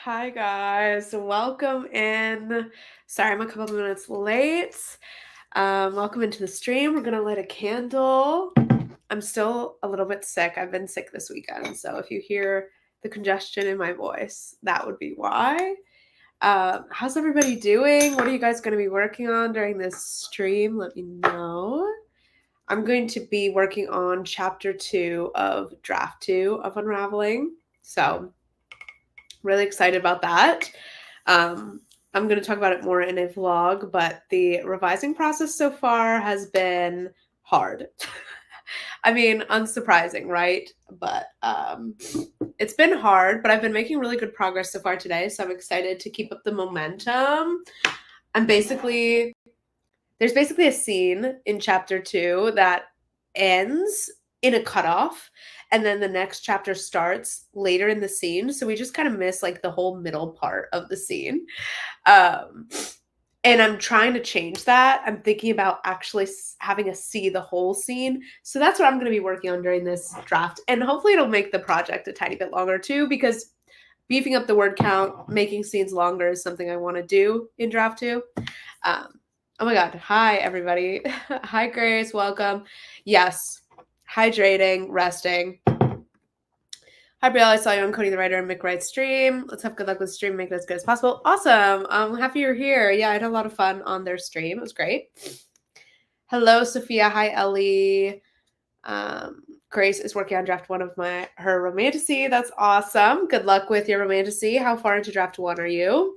Hi guys, welcome in. Sorry, I'm a couple minutes late. Welcome into the stream. We're gonna light a candle. I'm still a little bit sick. I've been sick this weekend, so if you hear the congestion in my voice, that would be why. How's everybody doing? What are you guys gonna be working on during this stream? Let me know. I'm going to be working on chapter 2 of draft 2 of Unraveling. So really excited about that. I'm going to talk about it more in a vlog, but the revising process so far has been hard. I mean, unsurprising, right? But it's been hard, but I've been making really good progress so far today, so I'm excited to keep up the momentum. There's basically a scene in chapter 2 that ends in a cutoff, and then the next chapter starts later in the scene. So we just kind of miss like the whole middle part of the scene. And I'm trying to change that. I'm thinking about actually having us see the whole scene. So that's what I'm going to be working on during this draft. And hopefully it'll make the project a tiny bit longer too, because beefing up the word count, making scenes longer is something I want to do in draft 2. Oh my God. Hi, everybody. Hi, Grace. Welcome. Yes. Hydrating, resting. Hi, Brielle. I saw you on Cody the Writer and Mick Wright's stream. Let's have good luck with the stream. Make it as good as possible. Awesome. I'm happy you're here. Yeah, I had a lot of fun on their stream. It was great. Hello, Sophia. Hi, Ellie. Grace is working on draft 1 of her romantasy. That's awesome. Good luck with your romantasy. How far into draft 1 are you?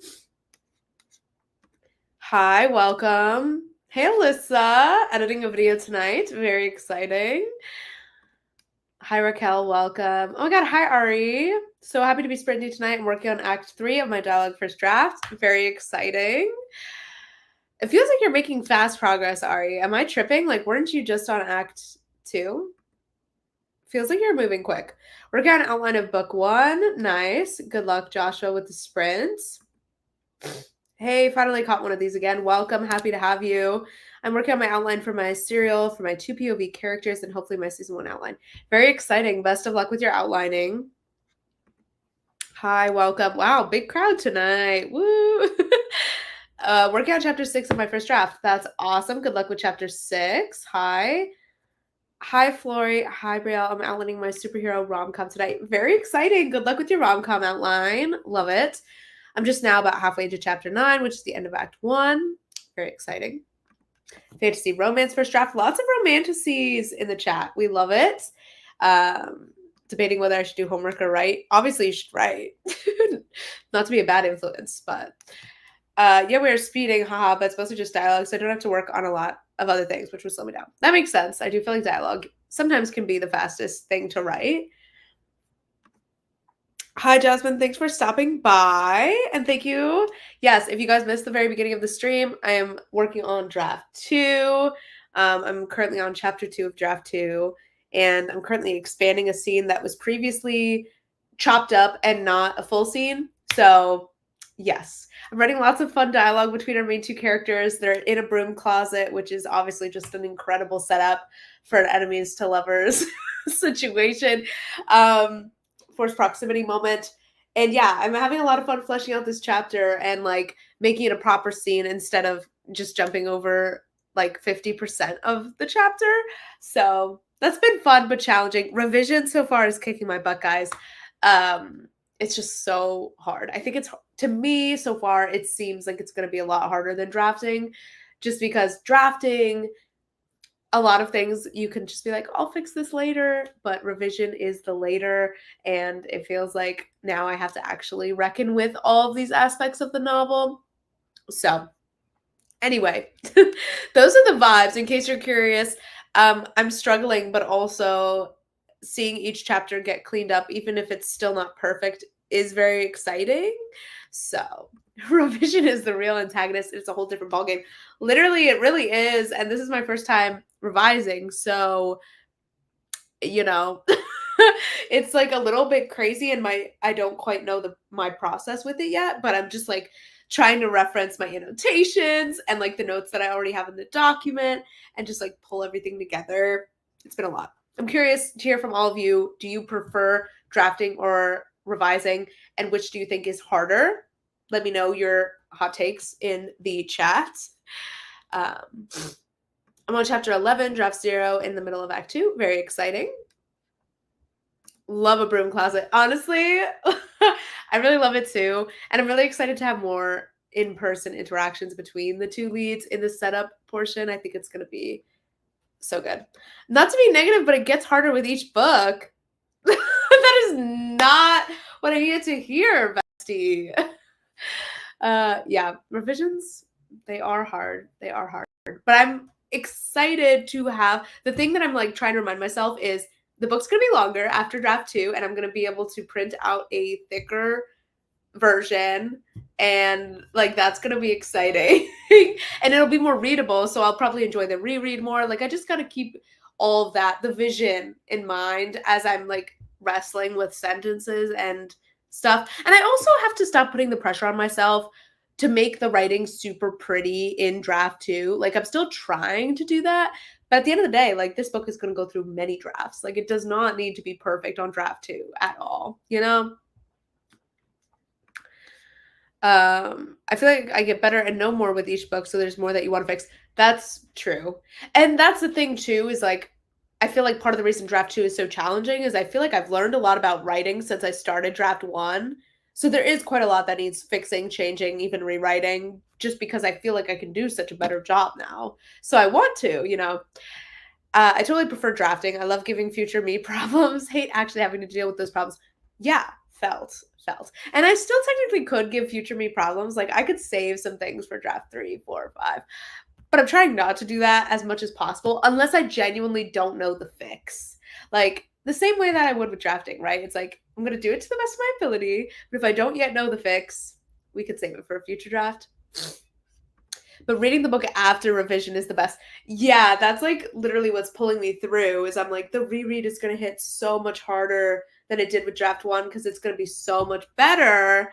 Hi, welcome. Hey, Alyssa. Editing a video tonight. Very exciting. Hi, Raquel. Welcome. Oh my God. Hi, Ari. So happy to be sprinting tonight. I'm working on Act 3 of my dialogue first draft. Very exciting. It feels like you're making fast progress, Ari. Am I tripping? Like, weren't you just on Act 2? Feels like you're moving quick. Working on outline of book 1. Nice. Good luck, Joshua, with the sprints. Hey, finally caught one of these again. Welcome. Happy to have you. I'm working on my outline for my serial, for my 2 POV characters, and hopefully my season 1 outline. Very exciting. Best of luck with your outlining. Hi, welcome. Wow, big crowd tonight. Woo! Working on chapter 6 of my first draft. That's awesome. Good luck with chapter 6. Hi. Hi, Flory. Hi, Brielle. I'm outlining my superhero rom-com tonight. Very exciting. Good luck with your rom-com outline. Love it. I'm just now about halfway into chapter 9, which is the end of Act 1. Very exciting. Fantasy romance first draft. Lots of romantasies in the chat. We love it. Debating whether I should do homework or write. Obviously, you should write. Not to be a bad influence, but yeah, we are speeding, haha, but it's mostly just dialogue, so I don't have to work on a lot of other things, which would slow me down. That makes sense. I do feel like dialogue sometimes can be the fastest thing to write. Hi, Jasmine. Thanks for stopping by, and thank you. Yes, if you guys missed the very beginning of the stream, I am working on draft 2. I'm currently on chapter 2 of draft 2, and I'm currently expanding a scene that was previously chopped up and not a full scene. So, yes, I'm writing lots of fun dialogue between our main 2 characters. They're in a broom closet, which is obviously just an incredible setup for an enemies to lovers situation. Forced proximity moment. And yeah, I'm having a lot of fun fleshing out this chapter and like making it a proper scene instead of just jumping over like 50% of the chapter. So that's been fun but challenging. Revision so far is kicking my butt, guys. It's just so hard. I think it's, to me so far, it seems like it's going to be a lot harder than drafting, just because drafting, a lot of things you can just be like, I'll fix this later, but revision is the later, and it feels like now I have to actually reckon with all of these aspects of the novel. So anyway, those are the vibes, in case you're curious. I'm struggling, but also seeing each chapter get cleaned up, even if it's still not perfect, is very exciting. So revision is the real antagonist. It's a whole different ballgame. Literally, it really is. And this is my first time revising. So, you know, it's like a little bit crazy, and I don't quite know my process with it yet, but I'm just like trying to reference my annotations and like the notes that I already have in the document and just like pull everything together. It's been a lot. I'm curious to hear from all of you. Do you prefer drafting or revising, and which do you think is harder? Let me know your hot takes in the chat. I'm on chapter 11, draft 0, in the middle of Act 2. Very exciting. Love a broom closet. Honestly, I really love it too. And I'm really excited to have more in-person interactions between the two leads in the setup portion. I think it's going to be so good. Not to be negative, but it gets harder with each book. That is not what I needed to hear, bestie. Yeah, revisions, they are hard. They are hard. But I'm excited to have, the thing that I'm like trying to remind myself is the book's going to be longer after draft 2, and I'm going to be able to print out a thicker version, and like that's going to be exciting. And it'll be more readable, so I'll probably enjoy the reread more. Like I just got to keep all of that, the vision in mind as I'm like wrestling with sentences and stuff. And I also have to stop putting the pressure on myself to make the writing super pretty in draft 2. Like I'm still trying to do that, but at the end of the day, like this book is going to go through many drafts. Like it does not need to be perfect on draft 2 at all, you know? I feel like I get better and know more with each book, so there's more that you want to fix. That's true. And that's the thing too, is like I feel like part of the reason draft 2 is so challenging is I feel like I've learned a lot about writing since I started draft 1. So there is quite a lot that needs fixing, changing, even rewriting, just because I feel like I can do such a better job now. So I want to, you know. I totally prefer drafting. I love giving future me problems. Hate actually having to deal with those problems. Yeah, felt. And I still technically could give future me problems. Like I could save some things for draft 3, 4, 5. But I'm trying not to do that as much as possible unless I genuinely don't know the fix. Like the same way that I would with drafting, right? It's like I'm going to do it to the best of my ability, but if I don't yet know the fix, we could save it for a future draft. But reading the book after revision is the best. Yeah, that's like literally what's pulling me through is I'm like the reread is going to hit so much harder than it did with draft 1 because it's going to be so much better.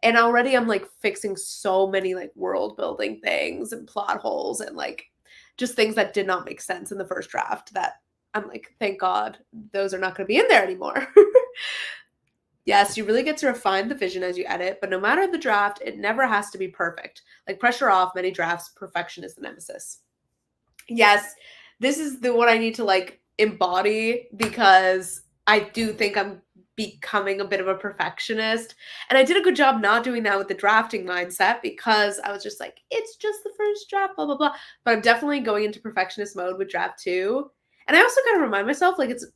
And already I'm like fixing so many like world building things and plot holes and like just things that did not make sense in the first draft that I'm like, thank God those are not going to be in there anymore. Yes, you really get to refine the vision as you edit, but no matter the draft, it never has to be perfect. Like pressure off, many drafts, perfection is the nemesis. Yes, this is the one I need to like embody because I do think I'm becoming a bit of a perfectionist. And I did a good job not doing that with the drafting mindset because I was just like, it's just the first draft, blah, blah, blah. But I'm definitely going into perfectionist mode with draft 2. And I also got to remind myself, like, it's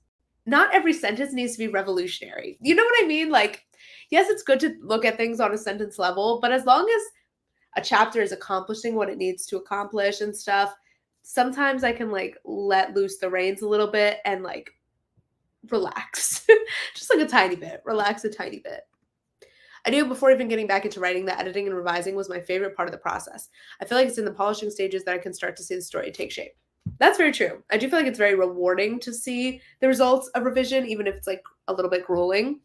not every sentence needs to be revolutionary. You know what I mean? Like, yes, it's good to look at things on a sentence level, but as long as a chapter is accomplishing what it needs to accomplish and stuff, sometimes I can like let loose the reins a little bit and like relax. Just like a tiny bit. Relax a tiny bit. I knew before even getting back into writing that editing and revising was my favorite part of the process. I feel like it's in the polishing stages that I can start to see the story take shape. That's very true. I do feel like it's very rewarding to see the results of revision, even if it's like a little bit grueling.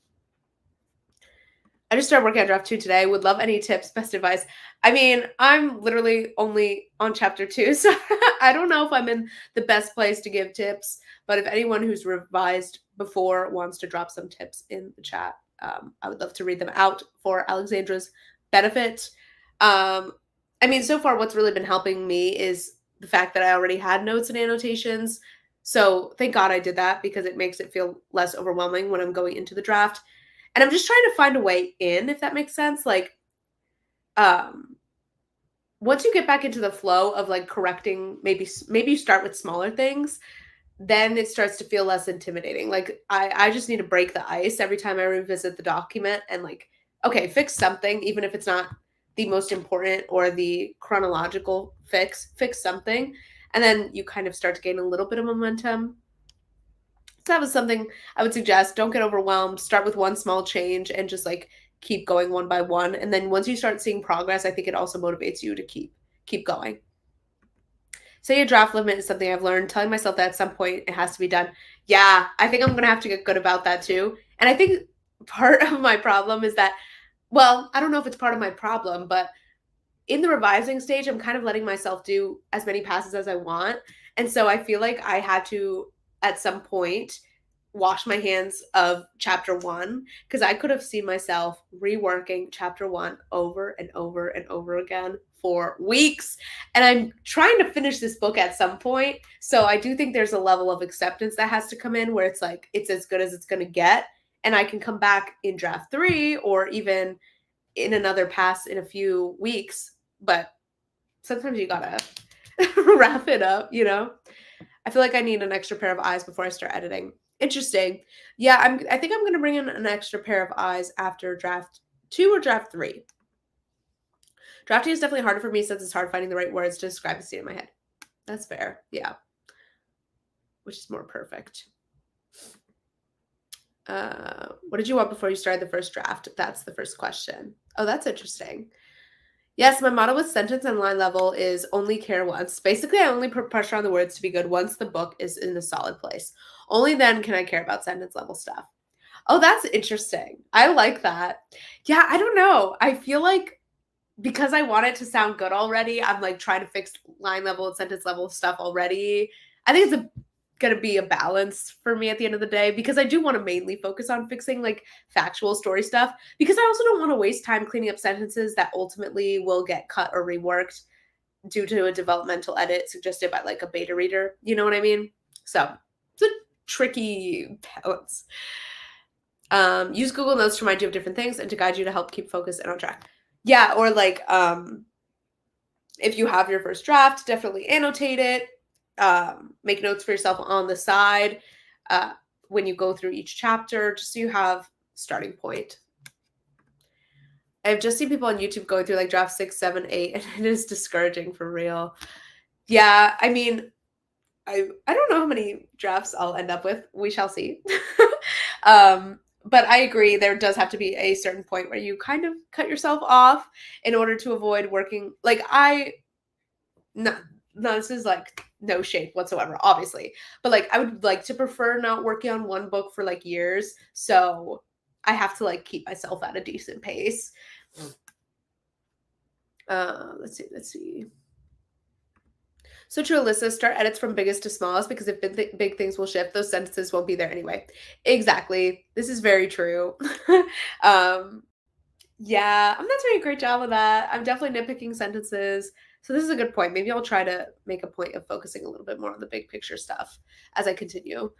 I just started working on draft 2 today. Would love any tips, best advice. I mean, I'm literally only on chapter 2, so I don't know if I'm in the best place to give tips, but if anyone who's revised before wants to drop some tips in the chat, I would love to read them out for Alexandra's benefit. I mean, so far what's really been helping me is the fact that I already had notes and annotations. So thank God I did that because it makes it feel less overwhelming when I'm going into the draft. And I'm just trying to find a way in, if that makes sense. Like, once you get back into the flow of like correcting, maybe you start with smaller things, then it starts to feel less intimidating. Like I just need to break the ice every time I revisit the document and like, okay, fix something, even if it's not the most important or the chronological fix something. And then you kind of start to gain a little bit of momentum. So that was something I would suggest. Don't get overwhelmed. Start with one small change and just like keep going one by one. And then once you start seeing progress, I think it also motivates you to keep going. Say a draft limit is something I've learned, telling myself that at some point it has to be done. Yeah, I think I'm going to have to get good about that too. And I think part of my problem is that, well, I don't know if it's part of my problem, but in the revising stage, I'm kind of letting myself do as many passes as I want. And so I feel like I had to, at some point, wash my hands of chapter 1 because I could have seen myself reworking chapter 1 over and over and over again for weeks. And I'm trying to finish this book at some point. So I do think there's a level of acceptance that has to come in where it's like it's as good as it's going to get. And I can come back in draft 3 or even in another pass in a few weeks. But sometimes you gotta wrap it up, you know? I feel like I need an extra pair of eyes before I start editing. Interesting. Yeah, I think I'm gonna bring in an extra pair of eyes after draft 2 or draft 3. Drafting is definitely harder for me since it's hard finding the right words to describe the scene in my head. That's fair. Yeah. Which is more perfect. What did you want before you started the first draft? That's the first question. Oh, that's interesting. Yes, my motto with sentence and line level is only care once. Basically, I only put pressure on the words to be good once the book is in a solid place. Only then can I care about sentence level stuff. Oh, that's interesting. I like that. Yeah, I don't know. I feel like because I want it to sound good already, I'm like trying to fix line level and sentence level stuff already. I think it's gonna be a balance for me at the end of the day because I do want to mainly focus on fixing like factual story stuff because I also don't want to waste time cleaning up sentences that ultimately will get cut or reworked due to a developmental edit suggested by like a beta reader. You know what I mean? So it's a tricky balance. Use Google Notes to remind you of different things and to guide you to help keep focus and on track. Yeah, or like if you have your first draft, definitely annotate it. Make notes for yourself on the side when you go through each chapter, just so you have starting point. I've just seen people on YouTube going through like draft 6, 7, 8, and it is discouraging for real. Yeah, I mean, I don't know how many drafts I'll end up with. We shall see. But I agree, there does have to be a certain point where you kind of cut yourself off in order to avoid working. Like no, this is like no shade whatsoever, obviously. But like I would like to prefer not working on one book for like years. So I have to like keep myself at a decent pace. Let's see. So true, Alyssa. Start edits from biggest to smallest because if big things will shift, those sentences won't be there anyway. Exactly. This is very true. Yeah, I'm not doing a great job of that. I'm definitely nitpicking sentences. So this is a good point. Maybe I'll try to make a point of focusing a little bit more on the big picture stuff as I continue.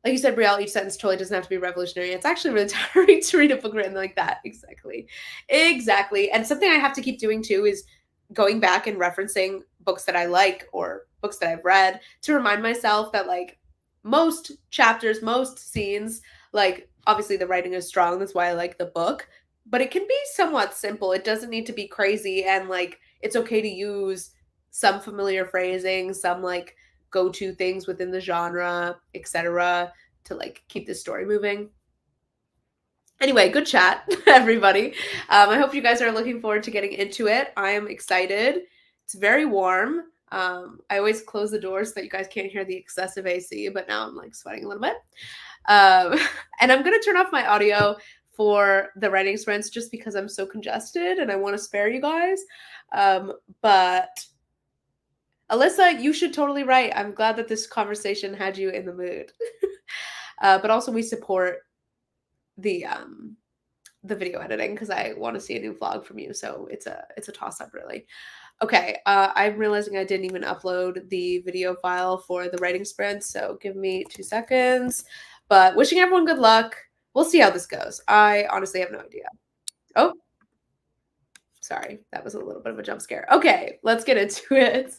Like you said, Brielle, each sentence totally doesn't have to be revolutionary. It's actually really tiring to read a book written like that. Exactly. Exactly. And something I have to keep doing too is going back and referencing books that I like or books that I've read to remind myself that like most chapters, most scenes, like obviously the writing is strong. That's why I like the book, but it can be somewhat simple. It doesn't need to be crazy. And like it's okay to use some familiar phrasing, some like go-to things within the genre, etc., to like keep this story moving. Anyway, good chat, everybody. I hope you guys are looking forward to getting into it. I am excited. It's very warm. I always close the doors so that you guys can't hear the excessive AC, but now I'm like sweating a little bit. And I'm gonna turn off my audio for the writing sprints just because I'm so congested and I want to spare you guys. But Alyssa, you should totally write. I'm glad that this conversation had you in the mood. But also we support the video editing because I want to see a new vlog from you. So it's a toss up really. Okay, I'm realizing I didn't even upload the video file for the writing sprint, so give me 2 seconds. But wishing everyone good luck. We'll see how this goes. I honestly have no idea. Oh, sorry. That was a little bit of a jump scare. Okay, let's get into it.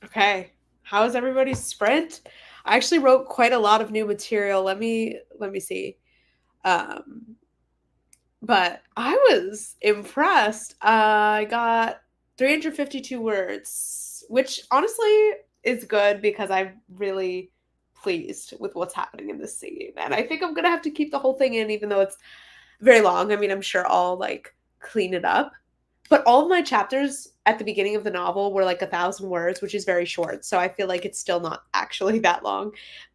Okay. How is everybody's sprint? I actually wrote quite a lot of new material. Let me see. Um, but I was impressed. I got 352 words, which honestly is good because I'm really pleased with what's happening in this scene. And I think I'm gonna have to keep the whole thing in, even though it's very long. I mean, I'm sure I'll like clean it up. But all of my chapters at the beginning of the novel were like 1,000 words, which is very short. So I feel like it's still not actually that long.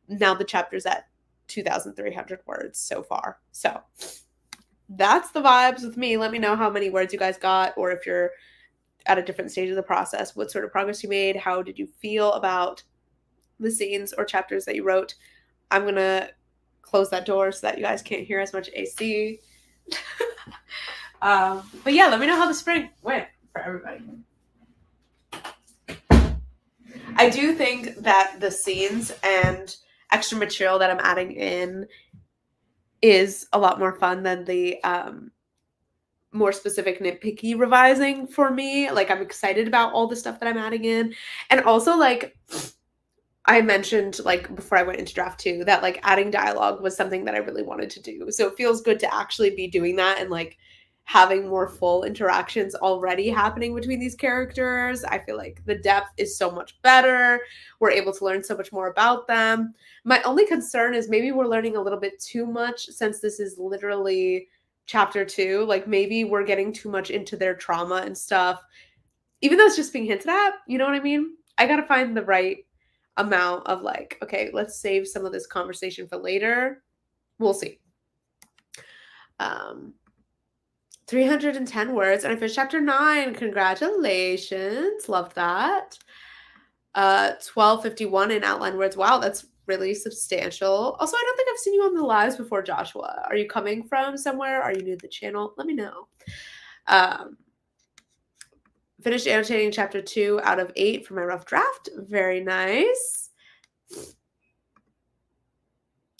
Now the chapter's at 2,300 words so far. So that's the vibes with me. Let me know how many words you guys got, or if you're at a different stage of the process, what sort of progress you made. How did you feel about the scenes or chapters that you wrote? I'm going to close that door so that you guys can't hear as much AC. But yeah, let me know how the spring went for everybody. I do think that the scenes and extra material that I'm adding in is a lot more fun than the more specific nitpicky revising for me. Like, I'm excited about all the stuff that I'm adding in. And also, like, I mentioned, like, before I went into draft 2, that like adding dialogue was something that I really wanted to do. So it feels good to actually be doing that and like having more full interactions already happening between these characters. I feel like the depth is so much better. We're able to learn so much more about them. My only concern is maybe we're learning a little bit too much, since this is literally chapter 2. Like, maybe we're getting too much into their trauma and stuff, even though it's just being hinted at. You know what I mean? I gotta find the right amount of like, okay, let's save some of this conversation for later. We'll see. 310 words, and I finished chapter 9. Congratulations. Loved that. 1251 in outline words. Wow, that's really substantial. Also, I don't think I've seen you on the lives before, Joshua. Are you coming from somewhere? Are you new to the channel? Let me know. Finished annotating chapter 2 out of 8 for my rough draft. Very nice.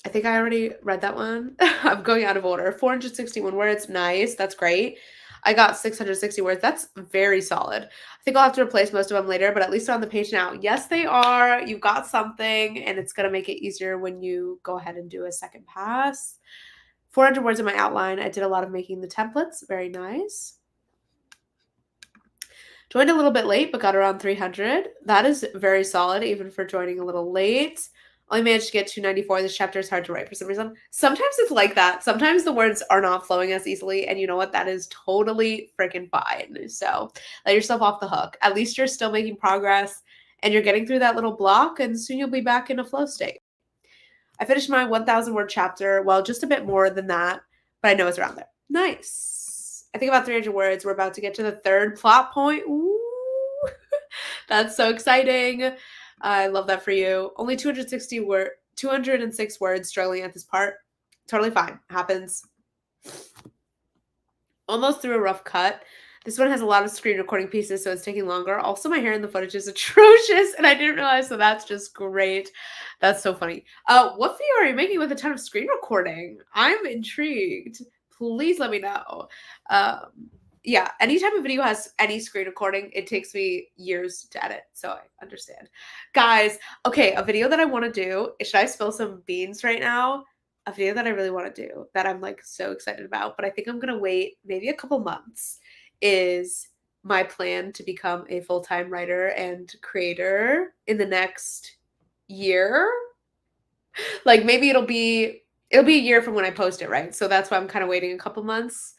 I think I already read that one. I'm going out of order. 461 words. Nice. That's great. I got 660 words. That's very solid. I think I'll have to replace most of them later, but at least they're on the page now. Yes, they are. You've got something, and it's going to make it easier when you go ahead and do a second pass. 400 words in my outline. I did a lot of making the templates. Very nice. Joined a little bit late, but got around 300. That is very solid, even for joining a little late. Only managed to get 294. This chapter is hard to write for some reason. Sometimes it's like that. Sometimes the words are not flowing as easily, and you know what? That is totally freaking fine. So let yourself off the hook. At least you're still making progress, and you're getting through that little block, and soon you'll be back in a flow state. I finished my 1,000-word chapter. Well, just a bit more than that, but I know it's around there. Nice. I think about 300 words. We're about to get to the third plot point. Ooh, that's so exciting. I love that for you. Only 206 words struggling at this part. Totally fine. Happens. Almost through a rough cut. This one has a lot of screen recording pieces, so it's taking longer. Also, my hair in the footage is atrocious, and I didn't realize, so that's just great. That's so funny. What video are you making with a ton of screen recording? I'm intrigued. Please let me know. Yeah, any type of video has any screen recording, it takes me years to edit, so I understand. Guys, okay, a video that I want to do, should I spill some beans right now? A video that I really want to do that I'm like so excited about, but I think I'm going to wait maybe a couple months, is my plan to become a full-time writer and creator in the next year. Like, maybe it'll be a year from when I post it, right? So that's why I'm kind of waiting a couple months.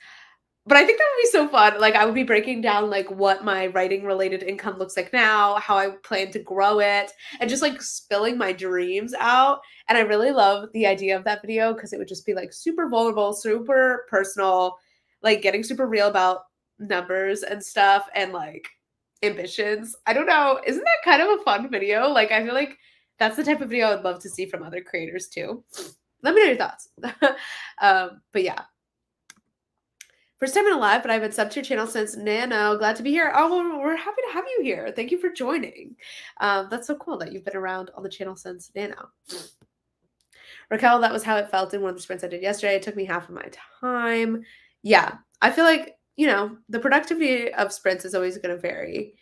But I think that would be so fun. Like, I would be breaking down like what my writing related income looks like now, how I plan to grow it, and just like spilling my dreams out. And I really love the idea of that video because it would just be like super vulnerable, super personal, like getting super real about numbers and stuff and like ambitions. I don't know. Isn't that kind of a fun video? Like, I feel like that's the type of video I would love to see from other creators too. Let me know your thoughts. But yeah. First time in a live, but I've been subbed to your channel since Nano. Glad to be here. Oh, well, we're happy to have you here. Thank you for joining. That's so cool that you've been around on the channel since Nano. Raquel, that was how it felt in one of the sprints I did yesterday. It took me half of my time. Yeah, I feel like, you know, the productivity of sprints is always going to vary.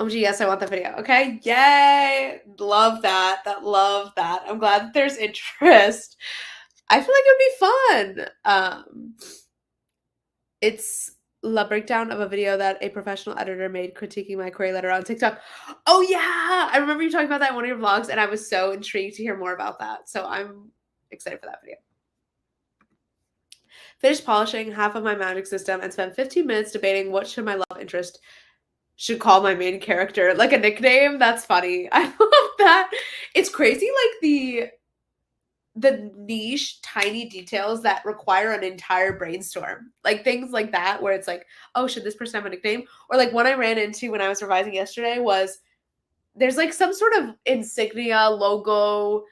OMG, yes, I want that video. Okay, yay! Love that. Love that. I'm glad that there's interest. I feel like it would be fun. It's the breakdown of a video that a professional editor made critiquing my query letter on TikTok. Oh yeah, I remember you talking about that in one of your vlogs, and I was so intrigued to hear more about that. So I'm excited for that video. Finished polishing half of my magic system and spent 15 minutes debating what should my love interest should call my main character. Like a nickname? That's funny. I love that. It's crazy, like the niche, tiny details that require an entire brainstorm. Like things like that, where it's like, oh, should this person have a nickname? Or like one I ran into when I was revising yesterday was there's like some sort of insignia, logo,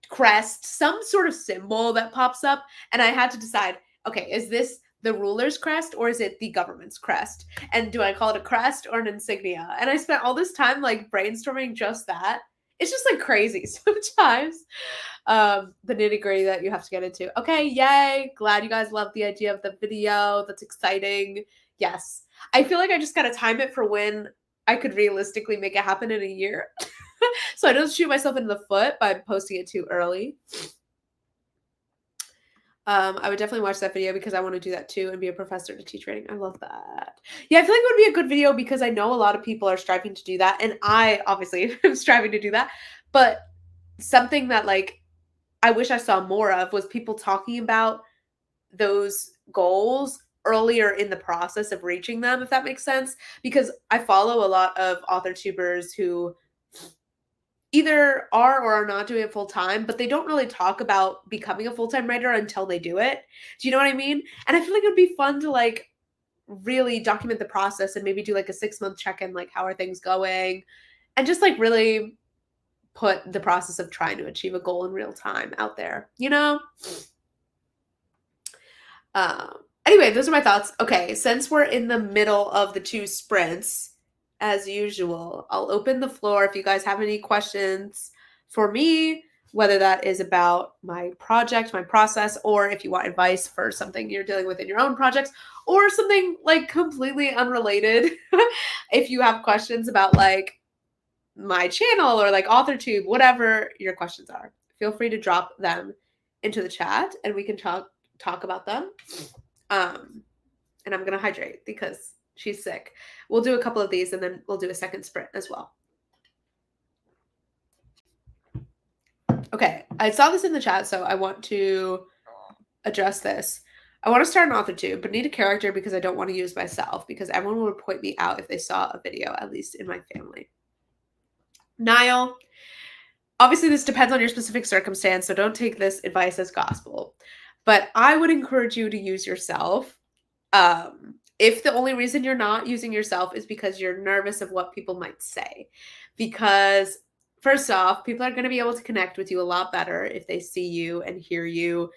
crest, some sort of symbol that pops up. And I had to decide, okay, is this the ruler's crest or is it the government's crest? And do I call it a crest or an insignia? And I spent all this time like brainstorming just that. It's just like crazy sometimes. The nitty-gritty that you have to get into. Okay, yay. Glad you guys love the idea of the video. That's exciting. Yes. I feel like I just gotta time it for when I could realistically make it happen in a year. So I don't shoot myself in the foot by posting it too early. I would definitely watch that video because I want to do that too and be a professor to teach writing. I love that. Yeah, I feel like it would be a good video because I know a lot of people are striving to do that. And I obviously am striving to do that. But something that like I wish I saw more of was people talking about those goals earlier in the process of reaching them, if that makes sense. Because I follow a lot of author tubers who either are or are not doing it full time, but they don't really talk about becoming a full-time writer until they do it. Do you know what I mean? And I feel like it would be fun to like really document the process and maybe do like a 6-month check-in, like how are things going? And just like really put the process of trying to achieve a goal in real time out there, you know? Anyway, those are my thoughts. Okay, since we're in the middle of the 2 sprints, as usual, I'll open the floor if you guys have any questions for me, whether that is about my project, my process, or if you want advice for something you're dealing with in your own projects, or something like completely unrelated. If you have questions about like my channel or like AuthorTube, whatever your questions are, feel free to drop them into the chat and we can talk about them. And I'm gonna hydrate because she's sick. We'll do a couple of these and then we'll do a second sprint as well. Okay, I saw this in the chat, so I want to address this. I want to start an AuthorTube, but need a character because I don't want to use myself because everyone will point me out if they saw a video, at least in my family. Niall, obviously this depends on your specific circumstance, so don't take this advice as gospel. But I would encourage you to use yourself. If the only reason you're not using yourself is because you're nervous of what people might say. Because first off, people are going to be able to connect with you a lot better if they see you and hear you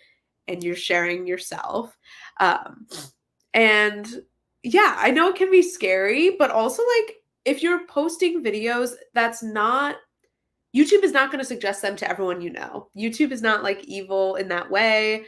and you're sharing yourself. And yeah, I know it can be scary, but also like if you're posting videos, that's not YouTube is not going to suggest them to everyone you know. YouTube is not like evil in that way.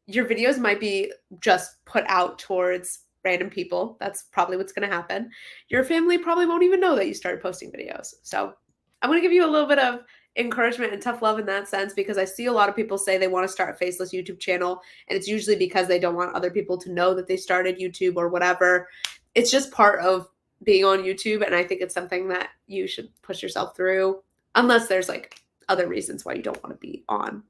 Your videos might be just put out towards random people. That's probably what's going to happen. Your family probably won't even know that you started posting videos. So I'm going to give you a little bit of encouragement and tough love in that sense because I see a lot of people say they want to start a faceless YouTube channel, and it's usually because they don't want other people to know that they started YouTube or whatever. It's just part of being on YouTube, and I think it's something that you should push yourself through unless there's like other reasons why you don't want to be on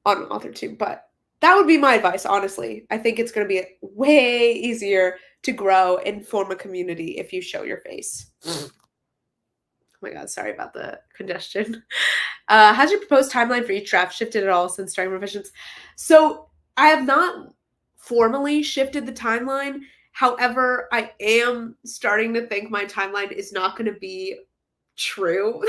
AuthorTube. But that would be my advice, honestly. I think it's going to be way easier to grow and form a community if you show your face. Oh my God, sorry about the congestion. Has your proposed timeline for each draft shifted at all since starting revisions? So I have not formally shifted the timeline. However, I am starting to think my timeline is not going to be true.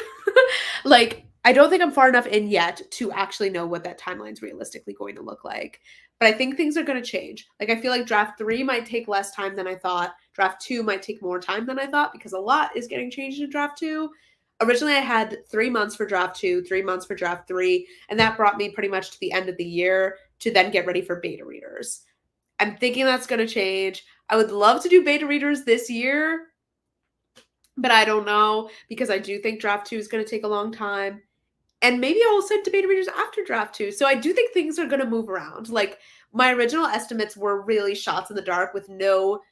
Like, I don't think I'm far enough in yet to actually know what that timeline is realistically going to look like. But I think things are going to change. Like, I feel like draft 3 might take less time than I thought. Draft 2 might take more time than I thought because a lot is getting changed in draft 2. Originally, I had 3 months for draft 2, 3 months for draft 3, and that brought me pretty much to the end of the year to then get ready for beta readers. I'm thinking that's going to change. I would love to do beta readers this year, but I don't know because I do think draft 2 is going to take a long time. And maybe I'll send to beta readers after draft 2. So I do think things are going to move around. Like my original estimates were really shots in the dark with no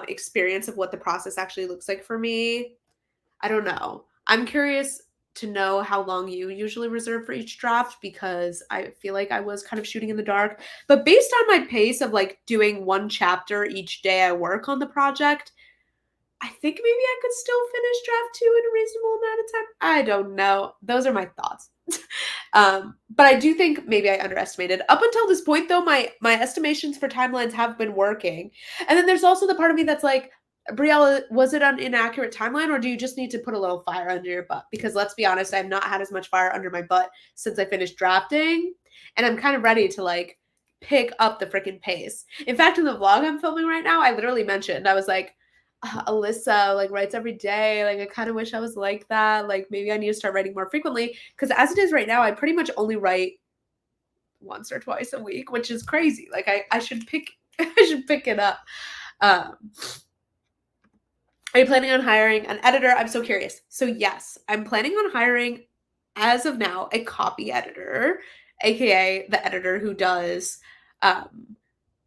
experience of what the process actually looks like for me. I don't know. I'm curious to know how long you usually reserve for each draft because I feel like I was kind of shooting in the dark. But based on my pace of like doing one chapter each day I work on the project, I think maybe I could still finish draft 2 in a reasonable amount of time. I don't know. Those are my thoughts. But I do think maybe I underestimated. Up until this point, though, my estimations for timelines have been working. And then there's also the part of me that's like, Briella, was it an inaccurate timeline, or do you just need to put a little fire under your butt? Because let's be honest, I've not had as much fire under my butt since I finished drafting, and I'm kind of ready to like pick up the freaking pace. In fact, in the vlog I'm filming right now, I literally mentioned, I was like, Alyssa like writes every day. Like I kind of wish I was like that. Like maybe I need to start writing more frequently because as it is right now, I pretty much only write once or twice a week, which is crazy. Like I should pick I should pick it up. Are you planning on hiring an editor? I'm so curious. So yes, I'm planning on hiring as of now a copy editor, aka the editor who does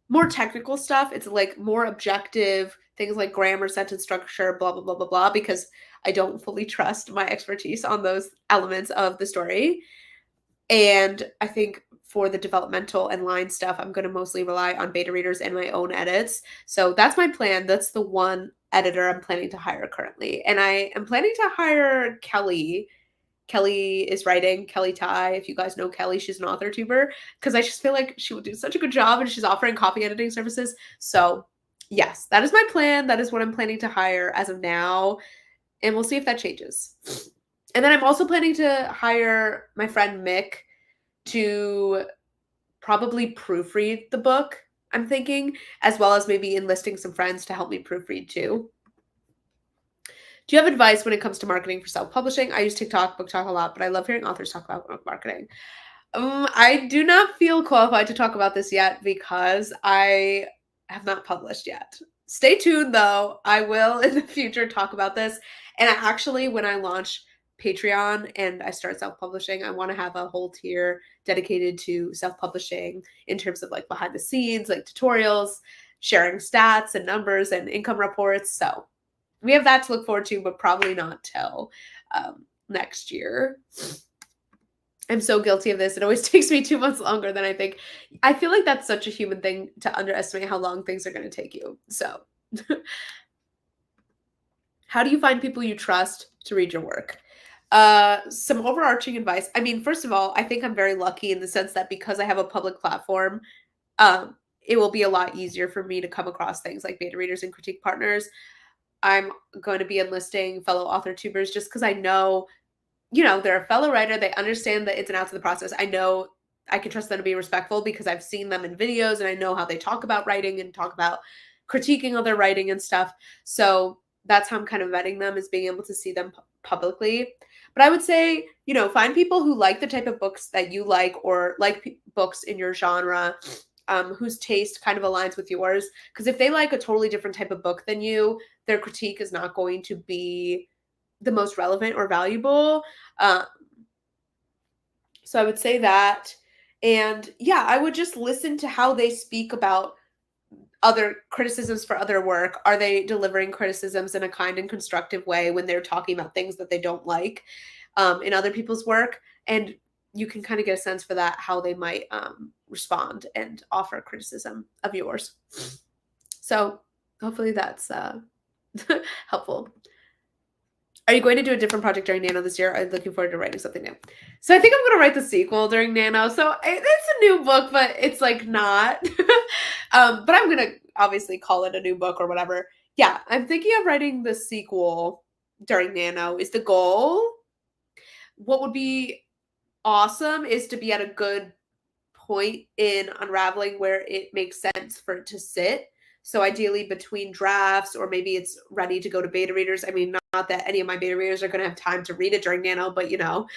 more technical stuff. It's like more objective things like grammar, sentence structure, blah, blah, blah, blah, blah, because I don't fully trust my expertise on those elements of the story. And I think for the developmental and line stuff, I'm going to mostly rely on beta readers and my own edits. So that's my plan. That's the one editor I'm planning to hire currently. And I am planning to hire Kelly. Kelly is writing, Kelly Ty. If you guys know Kelly, she's an author tuber, because I just feel like she would do such a good job and she's offering copy editing services. So yes, that is my plan. That is what I'm planning to hire as of now. And we'll see if that changes. And then I'm also planning to hire my friend Mick to probably proofread the book, I'm thinking, as well as maybe enlisting some friends to help me proofread too. Do you have advice when it comes to marketing for self-publishing? I use TikTok, BookTok a lot, but I love hearing authors talk about book marketing. I do not feel qualified to talk about this yet because I have not published yet. Stay tuned though. I will in the future talk about this. And I actually, when I launch Patreon and I start self-publishing, I want to have a whole tier dedicated to self-publishing in terms of like behind the scenes, like tutorials, sharing stats and numbers and income reports. So we have that to look forward to, but probably not till next year. I'm so guilty of this. It always takes me 2 months longer than I think. I feel like that's such a human thing to underestimate how long things are going to take you. So how do you find people you trust to read your work? Some overarching advice. I mean, first of all, I think I'm very lucky in the sense that because I have a public platform, it will be a lot easier for me to come across things like beta readers and critique partners. I'm going to be enlisting fellow author tubers just because I know, you know, they're a fellow writer. They understand the ins and outs of the process. I know I can trust them to be respectful because I've seen them in videos and I know how they talk about writing and talk about critiquing other writing and stuff. So that's how I'm kind of vetting them, is being able to see them publicly. But I would say, you know, find people who like the type of books that you like or like books in your genre, whose taste kind of aligns with yours. Because if they like a totally different type of book than you, their critique is not going to be the most relevant or valuable. So I would say that. And yeah, I would just listen to how they speak about other criticisms for other work. Are they delivering criticisms in a kind and constructive way when they're talking about things that they don't like in other people's work? And you can kind of get a sense for that, how they might respond and offer criticism of yours. So hopefully that's helpful. Are you going to do a different project during Nano this year? I'm looking forward to writing something new. So I think I'm going to write the sequel during Nano. So it's a new book, but it's like not. But I'm going to obviously call it a new book or whatever. Yeah, I'm thinking of writing the sequel during Nano is the goal. What would be awesome is to be at a good point in Unraveling where it makes sense for it to sit. So ideally between drafts, or maybe it's ready to go to beta readers. I mean, not that any of my beta readers are going to have time to read it during Nano, but you know,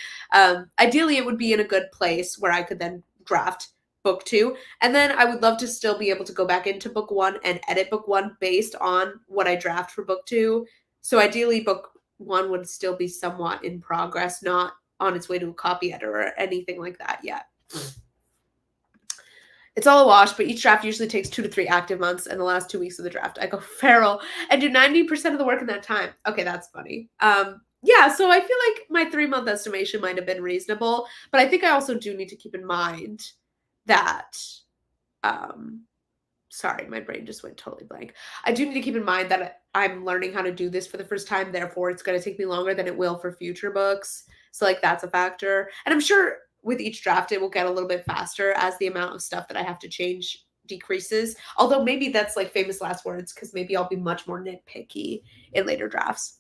ideally it would be in a good place where I could then draft book 2. And then I would love to still be able to go back into book 1 and edit book 1 based on what I draft for book 2. So ideally book 1 would still be somewhat in progress, not on its way to a copy editor or anything like that yet. It's all a wash, but each draft usually takes 2 to 3 active months, and the last 2 weeks of the draft, I go feral and do 90% of the work in that time. Okay, that's funny. Yeah, so I feel like my 3-month estimation might have been reasonable, but I think I also do need to keep in mind that, sorry, my brain just went totally blank. I do need to keep in mind that I'm learning how to do this for the first time, therefore it's going to take me longer than it will for future books. So like that's a factor. And I'm sure with each draft it will get a little bit faster as the amount of stuff that I have to change decreases. Although maybe that's like famous last words because maybe I'll be much more nitpicky in later drafts.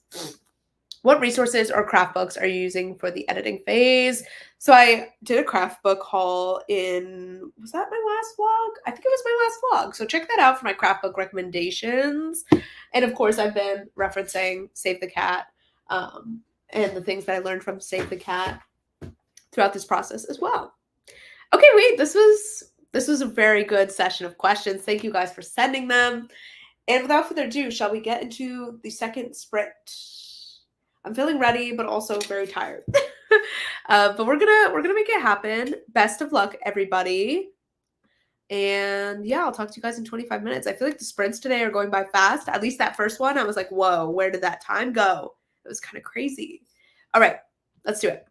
What resources or craft books are you using for the editing phase? So I did a craft book haul in, was that my last vlog? I think it was my last vlog. So check that out for my craft book recommendations. And of course, I've been referencing Save the Cat and the things that I learned from Save the Cat throughout this process as well. Okay, wait, this was a very good session of questions. Thank you guys for sending them. And without further ado, shall we get into the second sprint? I'm feeling ready, but also very tired. But we're gonna make it happen. Best of luck, everybody. And yeah, I'll talk to you guys in 25 minutes. I feel like the sprints today are going by fast. At least that first one, I was like, whoa, where did that time go? It was kind of crazy. All right, let's do it.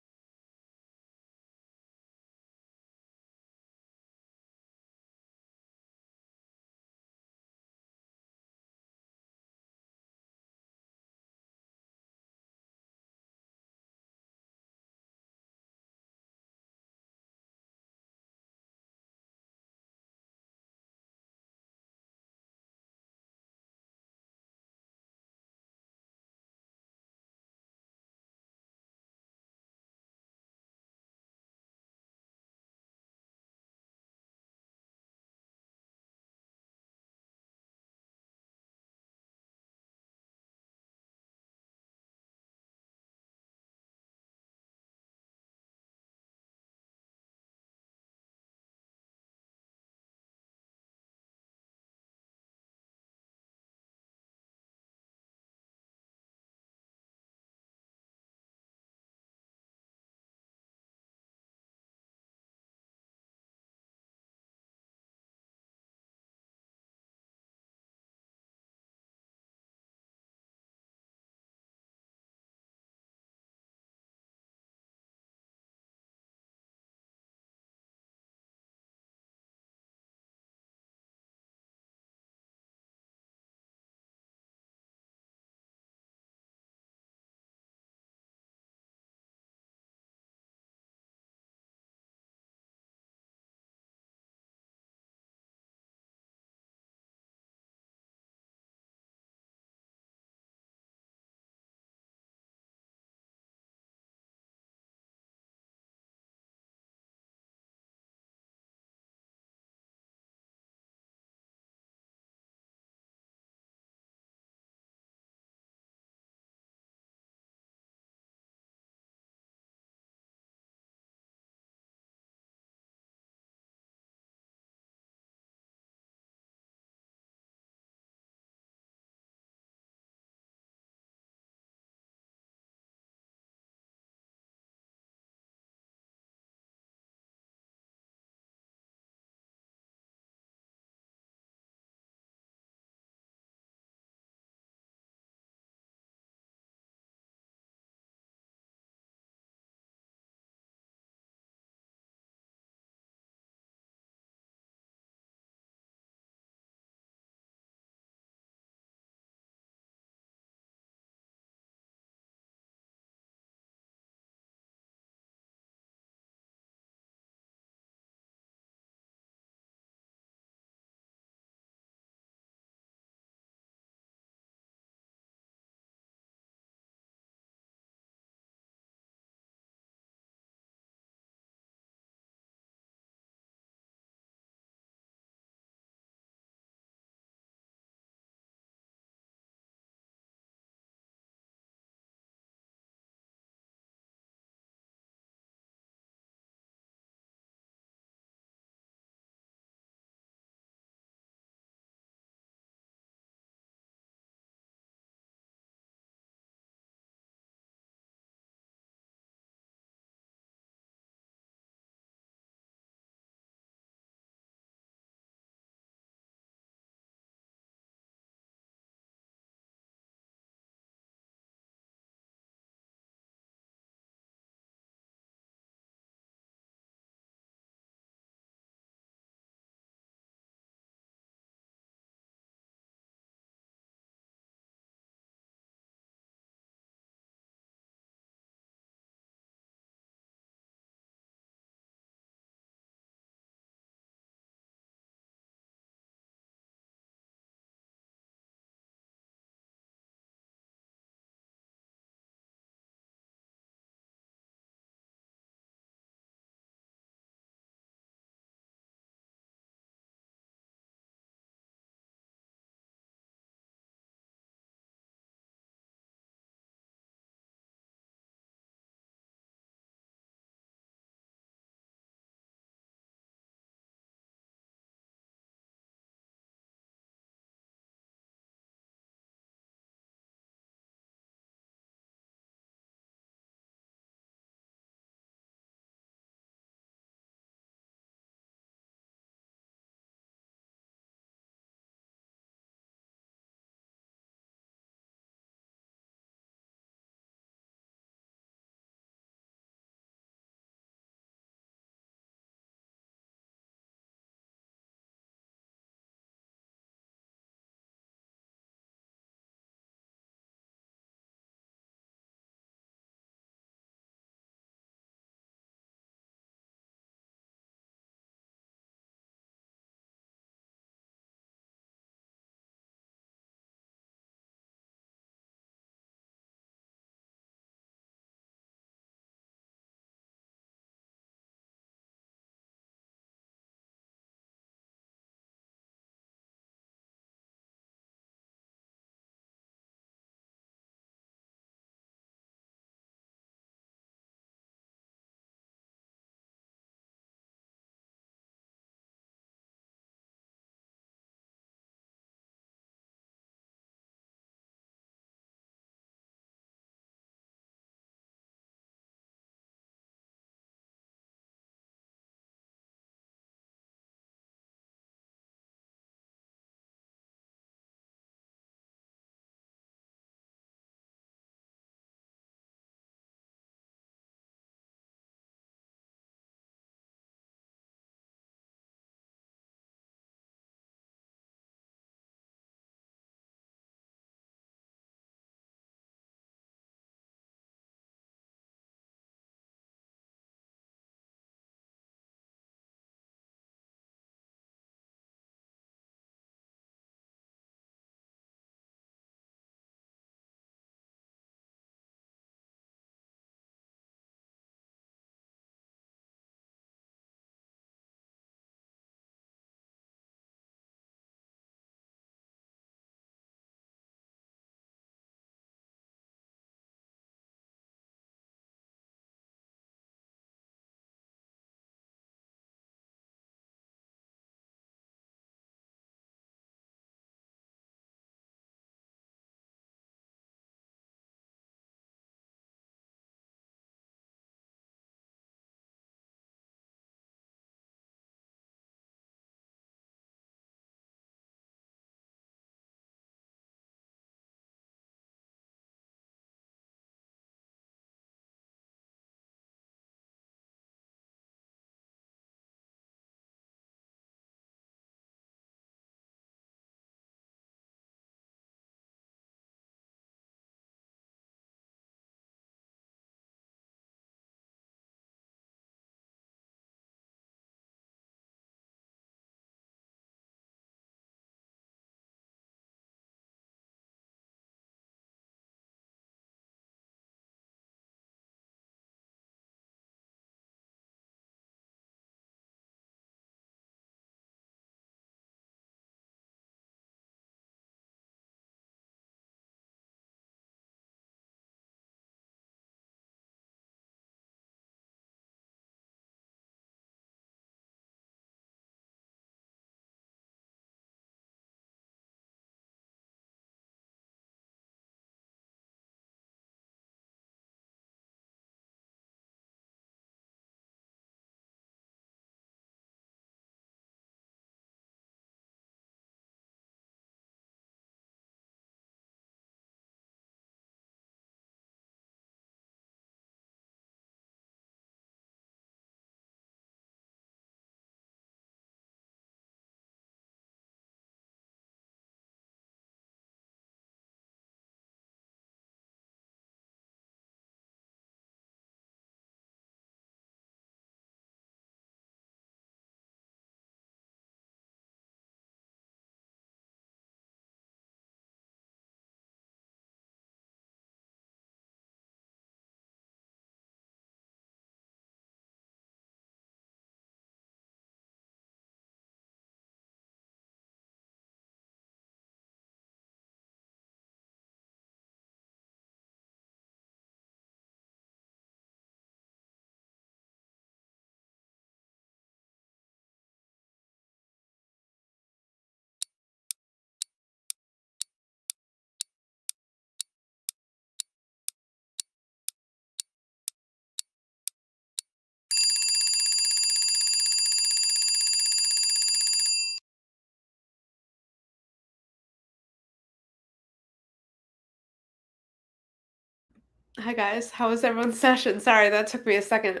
Hi guys, how was everyone's session? Sorry, that took me a second.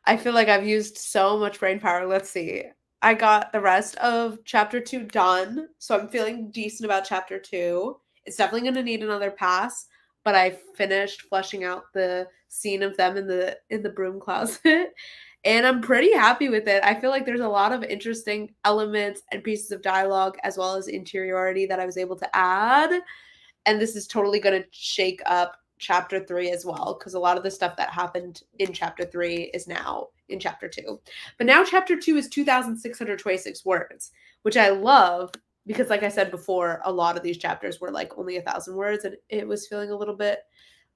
I feel like I've used so much brain power. Let's see. I got the rest of chapter 2 done, so I'm feeling decent about chapter 2. It's definitely going to need another pass, but I finished fleshing out the scene of them in the broom closet, and I'm pretty happy with it. I feel like there's a lot of interesting elements and pieces of dialogue as well as interiority that I was able to add. And this is totally going to shake up chapter 3 as well, because a lot of the stuff that happened in chapter 3 is now in chapter 2. But now chapter 2 is 2,626 words, which I love because, like I said before, a lot of these chapters were like only 1,000 words, and it was feeling a little bit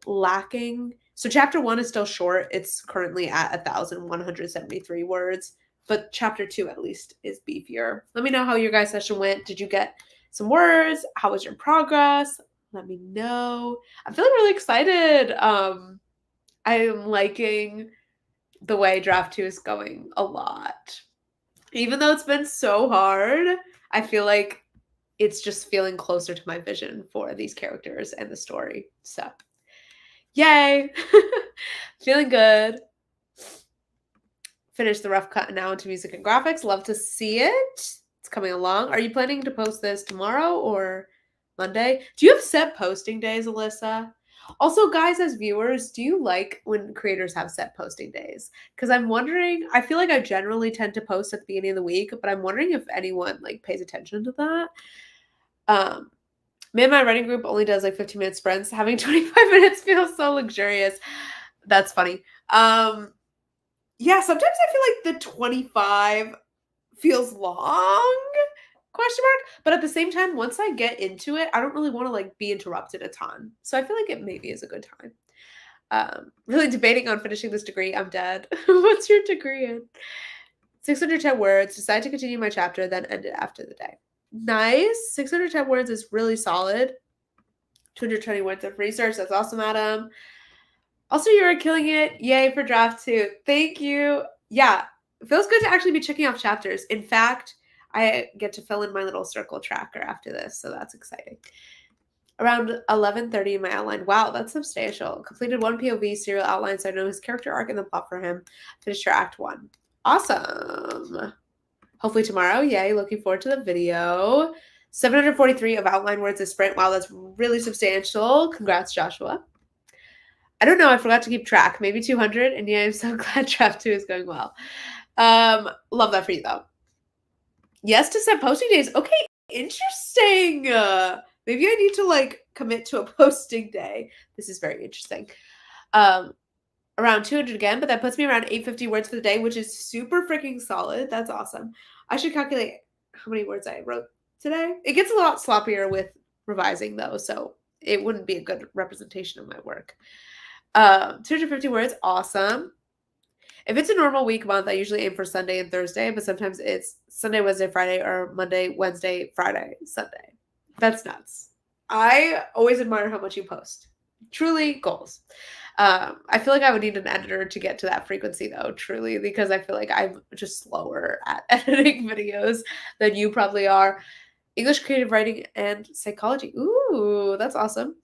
lacking. So chapter 1 is still short. It's currently at 1,173 words, but chapter 2 at least is beefier. Let me know how your guys' session went. Did you get some words? How was your progress? Let me know. I'm feeling really excited. I am liking the way draft 2 is going a lot. Even though it's been so hard, I feel like it's just feeling closer to my vision for these characters and the story. So, yay! Feeling good. Finish the rough cut now into music and graphics. Love to see it. It's coming along. Are you planning to post this tomorrow or Monday? Do you have set posting days, Alyssa? Also, guys, as viewers, do you like when creators have set posting days? Because I'm wondering, I feel like I generally tend to post at the beginning of the week, but I'm wondering if anyone like pays attention to that. Me and my writing group only does like 15-minute sprints. Having 25 minutes feels so luxurious. That's funny. Yeah, sometimes I feel like the 25 feels long, question mark. But at the same time, once I get into it, I don't really want to like be interrupted a ton. So I feel like it maybe is a good time. Really debating on finishing this degree. I'm dead. What's your degree in? 610 words. Decided to continue my chapter, then end it after the day. Nice. 610 words is really solid. 220 words of research. That's awesome, Adam. Also, you are killing it. Yay for draft 2. Thank you. Yeah, it feels good to actually be checking off chapters. In fact, I get to fill in my little circle tracker after this, so that's exciting. Around 11:30 in my outline. Wow, that's substantial. Completed one POV serial outline, so I know his character arc and the plot for him. Finished your act 1. Awesome. Hopefully tomorrow. Yay, looking forward to the video. 743 of outline words a sprint. Wow, that's really substantial. Congrats, Joshua. I don't know. I forgot to keep track. Maybe 200. And yeah, I'm so glad draft 2 is going well. Love that for you, though. Yes to set posting days. Okay, interesting. Maybe I need to like commit to a posting day. This is very interesting. Around 200 again, but that puts me around 850 words for the day, which is super freaking solid. That's awesome. I should calculate how many words I wrote today. It gets a lot sloppier with revising, though, so it wouldn't be a good representation of my work. 250 words, awesome. If it's a normal week month, I usually aim for Sunday and Thursday, but sometimes it's Sunday, Wednesday, Friday, or Monday, Wednesday, Friday, Sunday. That's nuts. I always admire how much you post. Truly goals. I feel like I would need an editor to get to that frequency, though, truly, because I feel like I'm just slower at editing videos than you probably are. English creative writing and psychology. Ooh, that's awesome.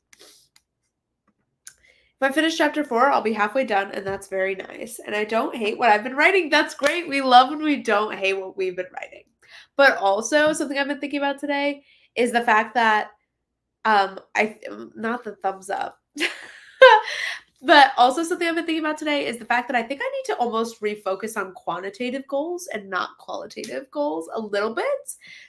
If I finish chapter 4, I'll be halfway done, and that's very nice. And I don't hate what I've been writing. That's great. We love when we don't hate what we've been writing. But also, something I've been thinking about today is the fact that not the thumbs up. But also something I've been thinking about today is the fact that I think I need to almost refocus on quantitative goals and not qualitative goals a little bit,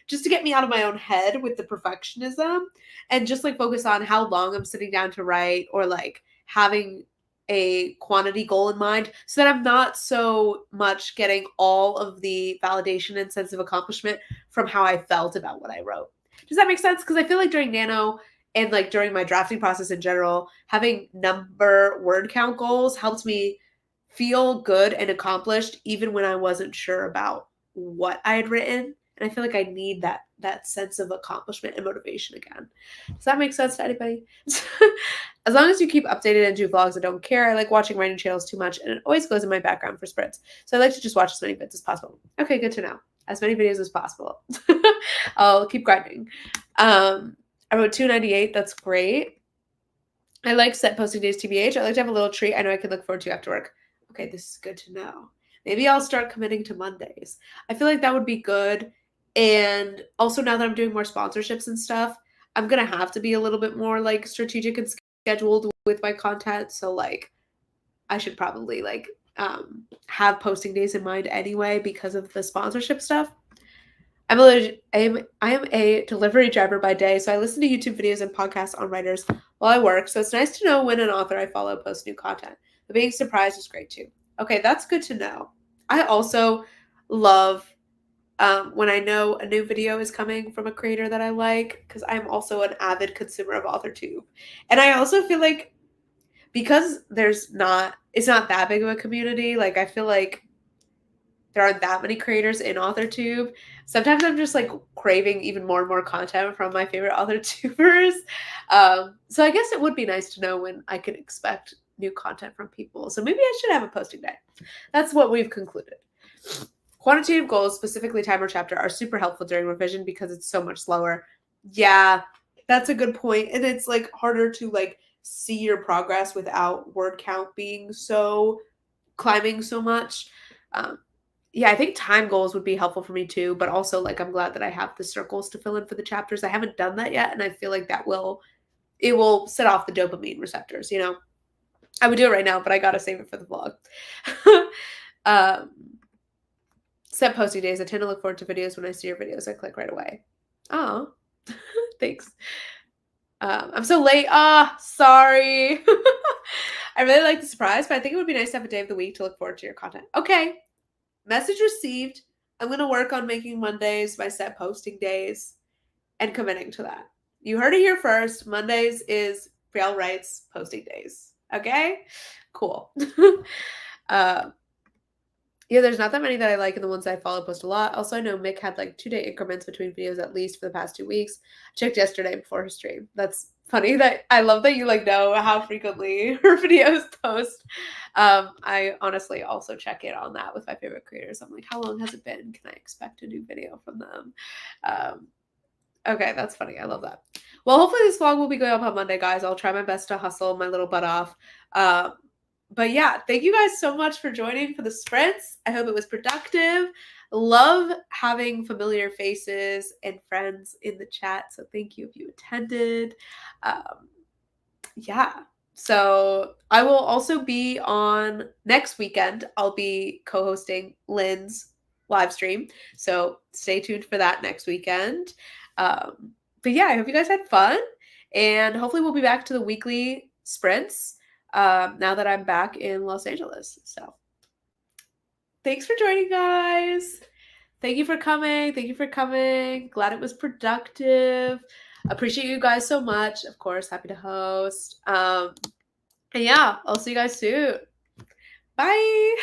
just to get me out of my own head with the perfectionism and just like focus on how long I'm sitting down to write, or like having a quantity goal in mind so that I'm not so much getting all of the validation and sense of accomplishment from how I felt about what I wrote. Does that make sense? Because I feel like during Nano and like during my drafting process in general, having number word count goals helped me feel good and accomplished even when I wasn't sure about what I had written. And I feel like I need that sense of accomplishment and motivation again. Does that make sense to anybody? As long as you keep updated and do vlogs, I don't care. I like watching writing channels too much, and it always goes in my background for sprints. So I like to just watch as many vids as possible. Okay, good to know. As many videos as possible. I'll keep grinding. I wrote 298. That's great. I like set posting days TBH. I like to have a little treat I know I can look forward to after work. Okay, this is good to know. Maybe I'll start committing to Mondays. I feel like that would be good. And also now that I'm doing more sponsorships and stuff, I'm gonna have to be a little bit more like strategic and scheduled with my content. So like I should probably like have posting days in mind anyway because of the sponsorship stuff. I am a delivery driver by day, so I listen to YouTube videos and podcasts on writers while I work. So it's nice to know when an author I follow posts new content. But being surprised is great too. Okay, that's good to know. I also love when I know a new video is coming from a creator that I like because I'm also an avid consumer of AuthorTube, and I also feel like because it's not that big of a community. Like I feel like there aren't that many creators in AuthorTube. Sometimes I'm just like craving even more and more content from my favorite AuthorTubers. So I guess it would be nice to know when I can expect new content from people. So maybe I should have a posting day. That's what we've concluded. Quantitative goals, specifically timer chapter, are super helpful during revision because it's so much slower. Yeah, that's a good point. And it's like harder to like see your progress without word count being so climbing so much. Um, yeah, I think time goals would be helpful for me too, but also like I'm glad that I have the circles to fill in for the chapters. I haven't done that yet, and I feel like it will set off the dopamine receptors, you know. I would do it right now, but I gotta save it for the vlog. um, set posting days. I tend to look forward to videos when I see your videos. I click right away. Oh, thanks. I'm so late. Ah, sorry. I really like the surprise, but I think it would be nice to have a day of the week to look forward to your content. Okay. Message received. I'm going to work on making Mondays my set posting days and committing to that. You heard it here first. Mondays is Brielle Wrights posting days. Okay? Cool. Yeah, there's not that many that I like, and the ones I follow post a lot. Also, I know Mick had like 2-day increments between videos at least for the past 2 weeks. Checked yesterday before her stream. That's funny. That I love that you like know how frequently her videos post. I honestly also check in on that with my favorite creators. I'm like, how long has it been? Can I expect a new video from them? Okay, that's funny. I love that. Well, hopefully this vlog will be going up on Monday, guys. I'll try my best to hustle my little butt off. But yeah, thank you guys so much for joining for the sprints. I hope it was productive. Love having familiar faces and friends in the chat. So thank you if you attended. Yeah. So I will also be on next weekend. I'll be co-hosting Lynn's live stream. So stay tuned for that next weekend. But yeah, I hope you guys had fun. And hopefully we'll be back to the weekly sprints now that I'm back in Los Angeles. So thanks for joining, guys. Thank you for coming. Thank you for coming. Glad it was productive. Appreciate you guys so much. Of course, happy to host. And yeah, I'll see you guys soon. Bye.